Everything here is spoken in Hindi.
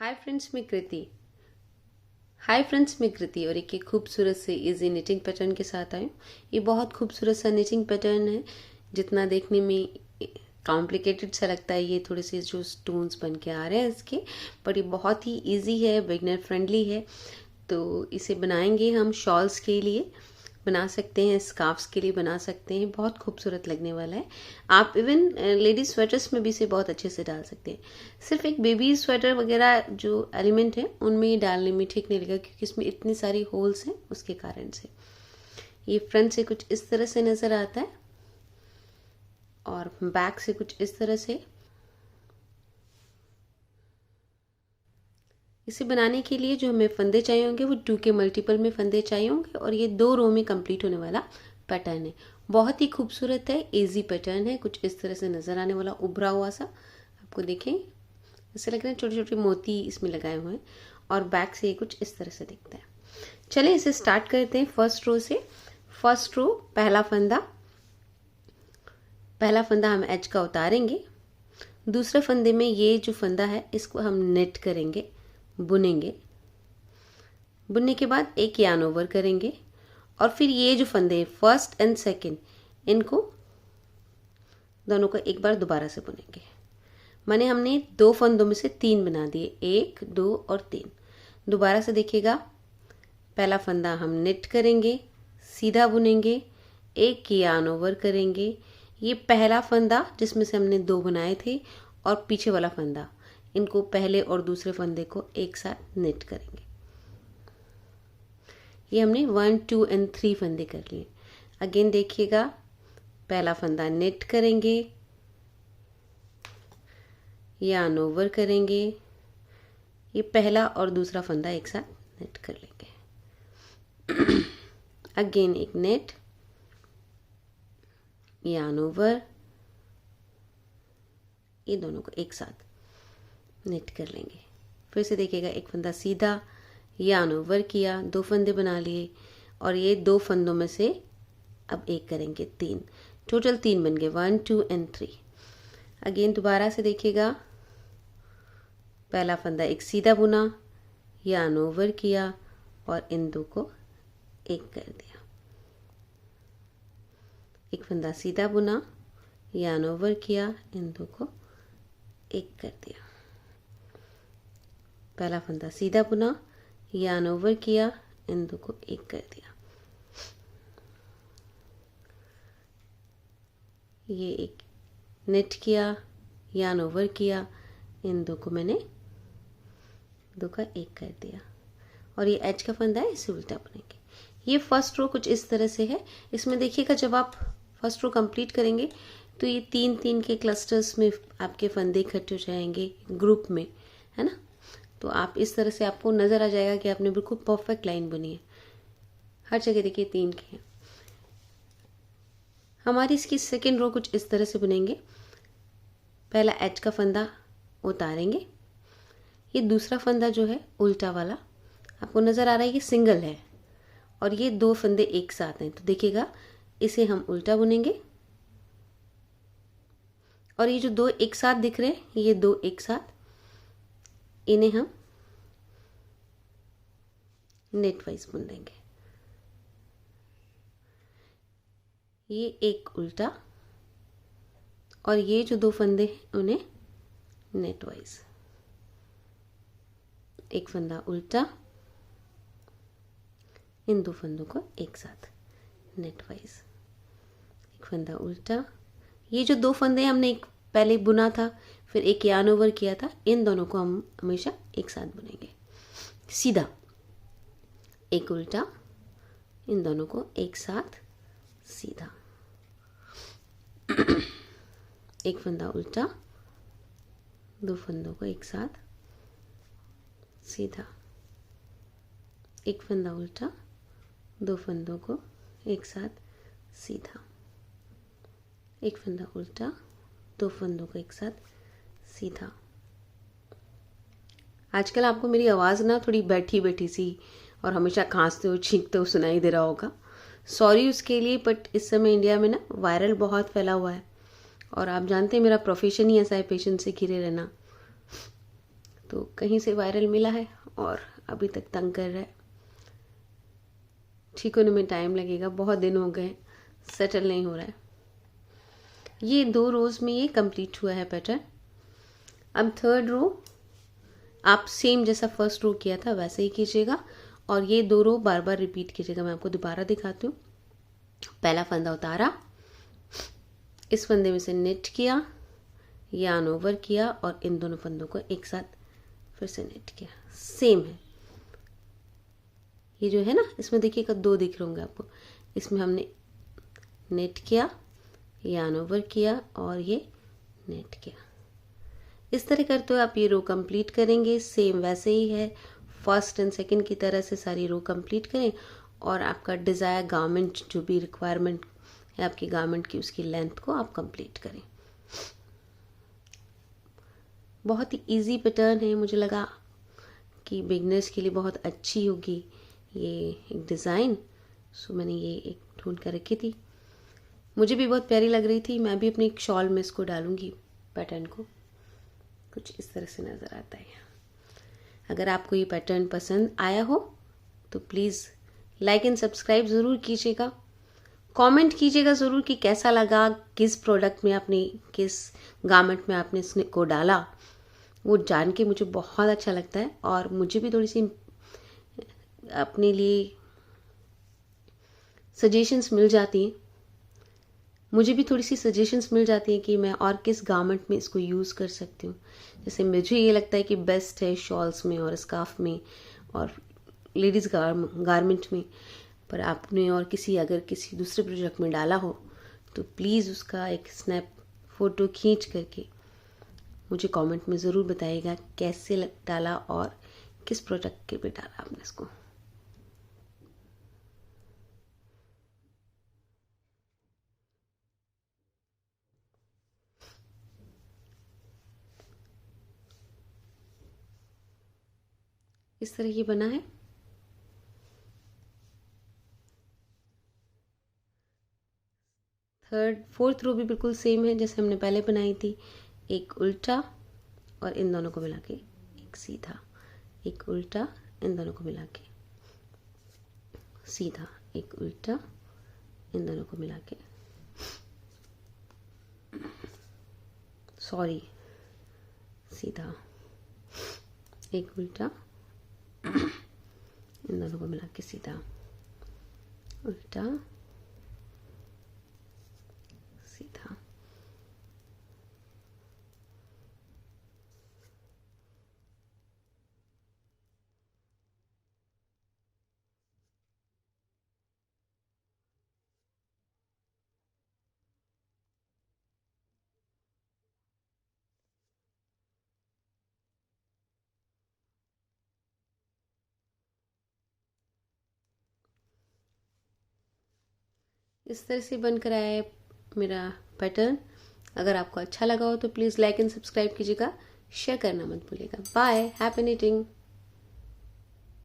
हाय फ्रेंड्स, मैं कृति और एक खूबसूरत से इजी निटिंग पैटर्न के साथ आई हूँ। ये बहुत खूबसूरत सा निटिंग पैटर्न है। जितना देखने में कॉम्प्लिकेटेड सा लगता है, ये थोड़े से जो स्टोन्स बन के आ रहे हैं इसके, बट ये बहुत ही इजी है, बिगनर फ्रेंडली है। तो इसे बनाएंगे हम शॉल्स के लिए बना सकते हैं, स्कार्फ्स के लिए बना सकते हैं। बहुत खूबसूरत लगने वाला है। आप इवन लेडीज स्वेटर्स में भी इसे बहुत अच्छे से डाल सकते हैं। सिर्फ एक बेबी स्वेटर वगैरह जो एलिमेंट है उनमें ही डालने में ठीक नहीं लगेगा, क्योंकि इसमें इतनी सारी होल्स हैं उसके कारण से। ये फ्रंट से कुछ इस तरह से नज़र आता है और बैक से कुछ इस तरह से। इसे बनाने के लिए जो हमें फंदे चाहिए होंगे वो 2 के मल्टीपल में फंदे चाहिए होंगे, और ये 2 रो में कंप्लीट होने वाला पैटर्न है। बहुत ही खूबसूरत है, इजी पैटर्न है। कुछ इस तरह से नज़र आने वाला उभरा हुआ सा आपको देखें, ऐसे लग रहे हैं छोटे छोटे मोती इसमें लगाए हुए हैं, और बैक से ये कुछ इस तरह से दिखता है। चलिए इसे स्टार्ट करते हैं फर्स्ट रो से। फर्स्ट रो पहला फंदा हम एज का उतारेंगे। दूसरे फंदे में ये जो फंदा है इसको हम नेट करेंगे, बुनेंगे। बुनने के बाद एक यार्न ओवर करेंगे, और फिर ये जो फंदे फर्स्ट एंड सेकंड, इनको दोनों को एक बार दोबारा से बुनेंगे। माने हमने 2 फंदों में से 3 बना दिए, 1, 2 और 3। दोबारा से देखिएगा, पहला फंदा हम नेट करेंगे, सीधा बुनेंगे, एक यार्न ओवर करेंगे। ये पहला फंदा जिसमें से हमने 2 बनाए थे, और पीछे वाला फंदा, इनको पहले और दूसरे फंदे को एक साथ नेट करेंगे। ये हमने 1, 2 एंड 3 फंदे कर लिए। अगेन देखिएगा, पहला फंदा नेट करेंगे, यार्न ओवर करेंगे, ये पहला और दूसरा फंदा एक साथ नेट कर लेंगे। अगेन एक नेट, यार्न ओवर, ये दोनों को एक साथ नेट कर लेंगे। फिर से देखिएगा, एक फंदा सीधा, यार्न ओवर किया, 2 फंदे बना लिए, और ये 2 फंदों में से अब एक करेंगे, 3। टोटल 3 बन गए, 1, 2 एंड 3। अगेन दोबारा से देखिएगा, पहला फंदा एक सीधा बुना, यार्न ओवर किया, और इन 2 को एक कर दिया। एक फंदा सीधा बुना, यार्न ओवर किया, इन 2 को एक कर दिया। पहला फंदा सीधा बुना, यार्न ओवर किया, इन 2 को एक कर दिया। ये एक नेट किया, यार्न ओवर किया, इन 2 को मैंने 2 का एक कर दिया, और ये एज का फंदा है, इसे उल्टा बुनेंगे। ये फर्स्ट रो कुछ इस तरह से है। इसमें देखिएगा, जब आप फर्स्ट रो कंप्लीट करेंगे तो ये 3-3 के क्लस्टर्स में आपके फंदे इकट्ठे हो जाएंगे ग्रुप में, है ना। तो आप इस तरह से, आपको नज़र आ जाएगा कि आपने बिल्कुल परफेक्ट लाइन बुनी है। हर जगह देखिए 3 के हैं। हमारी इसकी सेकेंड रो कुछ इस तरह से बुनेंगे। पहला एज का फंदा उतारेंगे, ये दूसरा फंदा जो है उल्टा वाला, आपको नज़र आ रहा है ये सिंगल है, और ये 2 फंदे एक साथ हैं। तो देखिएगा, इसे हम उल्टा बुनेंगे, और ये जो 2 एक साथ दिख रहे हैं, ये 2 एक साथ, इन्हें हम नेट वाइज बुन देंगे। ये एक उल्टा, और ये जो 2 फंदे हैं उन्हें नेट वाइज। एक फंदा उल्टा, इन 2 फंदों को एक साथ नेट वाइज। एक फंदा उल्टा, ये जो 2 फंदे हमने एक पहले बुना था, फिर एक यार्न ओवर किया था, इन दोनों को हम हमेशा एक साथ बुनेंगे सीधा। एक उल्टा, इन दोनों को एक साथ सीधा। एक फंदा उल्टा, 2 फंदों को एक साथ सीधा। एक फंदा उल्टा, 2 फंदों को एक साथ सीधा। एक फंदा उल्टा, 2 फंदों को एक साथ सीधा। आजकल आपको मेरी आवाज़ ना थोड़ी बैठी बैठी सी और हमेशा खांसते हुए छींकते हुए सुनाई दे रहा होगा। सॉरी उसके लिए, बट इस समय इंडिया में ना वायरल बहुत फैला हुआ है, और आप जानते हैं मेरा प्रोफेशन ही ऐसा है, पेशेंट से घिरे रहना। तो कहीं से वायरल मिला है और अभी तक तंग कर रहा है। ठीक होने में टाइम लगेगा, बहुत दिन हो गए, सेटल नहीं हो रहा है। ये 2 रोज़ में ये कंप्लीट हुआ है पैटर्न। अब 3rd रो आप सेम जैसा फर्स्ट रो किया था वैसे ही कीजिएगा और ये 2 रो बार बार रिपीट कीजिएगा। मैं आपको दोबारा दिखाती हूँ। पहला फंदा उतारा, इस फंदे में से निट किया, यार्न ओवर किया और इन दोनों फंदों को एक साथ फिर से निट किया। सेम है ये जो है ना, इसमें देखिएगा 2 दिख रहे होंगे आपको। इसमें हमने नेट किया, यार्न ओवर किया और ये नेट किया। इस तरह करते हुए आप ये रो कंप्लीट करेंगे। सेम वैसे ही है, फर्स्ट एंड सेकंड की तरह से सारी रो कंप्लीट करें और आपका डिज़ायर गारमेंट जो भी रिक्वायरमेंट है आपकी गारमेंट की, उसकी लेंथ को आप कंप्लीट करें। बहुत ही इजी पैटर्न है, मुझे लगा कि बिगनर्स के लिए बहुत अच्छी होगी ये एक डिज़ाइन, सो मैंने ये एक ढूंढ कर रखी थी। मुझे भी बहुत प्यारी लग रही थी। मैं भी अपनी एक शॉल में इसको डालूंगी। पैटर्न को कुछ इस तरह से नज़र आता है। अगर आपको ये पैटर्न पसंद आया हो तो प्लीज़ लाइक एंड सब्सक्राइब ज़रूर कीजिएगा। कमेंट कीजिएगा ज़रूर कि कैसा लगा, किस प्रोडक्ट में आपने, किस गारमेंट में आपने इसने को डाला। वो जान के मुझे बहुत अच्छा लगता है और मुझे भी थोड़ी सी अपने लिए सजेशंस मिल जाती हैं। मुझे भी थोड़ी सी सजेशंस मिल जाती हैं कि मैं और किस गारमेंट में इसको यूज़ कर सकती हूँ। जैसे मुझे ये लगता है कि बेस्ट है शॉल्स में और स्कार्फ में और लेडीज़ गारमेंट में, पर आपने और अगर किसी दूसरे प्रोजेक्ट में डाला हो तो प्लीज़ उसका एक स्नैप फ़ोटो खींच करके मुझे कमेंट में ज़रूर बताइएगा कैसे डाला और किस प्रोडक्ट के पे डाला आपने इसको। इस तरह ये बना है। फोर्थ रो भी बिल्कुल सेम है जैसे हमने पहले बनाई थी। एक उल्टा और इन दोनों को मिला के एक सीधा, एक उल्टा, इन दोनों को मिला के सीधा, एक उल्टा, इन दोनों को मिला के सीधा, एक उल्टा, इन दोनों को मिला के सीधा, उल्टा, सीधा। इस तरह से बनकर आया है मेरा पैटर्न। अगर आपको अच्छा लगा हो तो प्लीज़ लाइक एंड सब्सक्राइब कीजिएगा, शेयर करना मत भूलिएगा। Bye, happy knitting.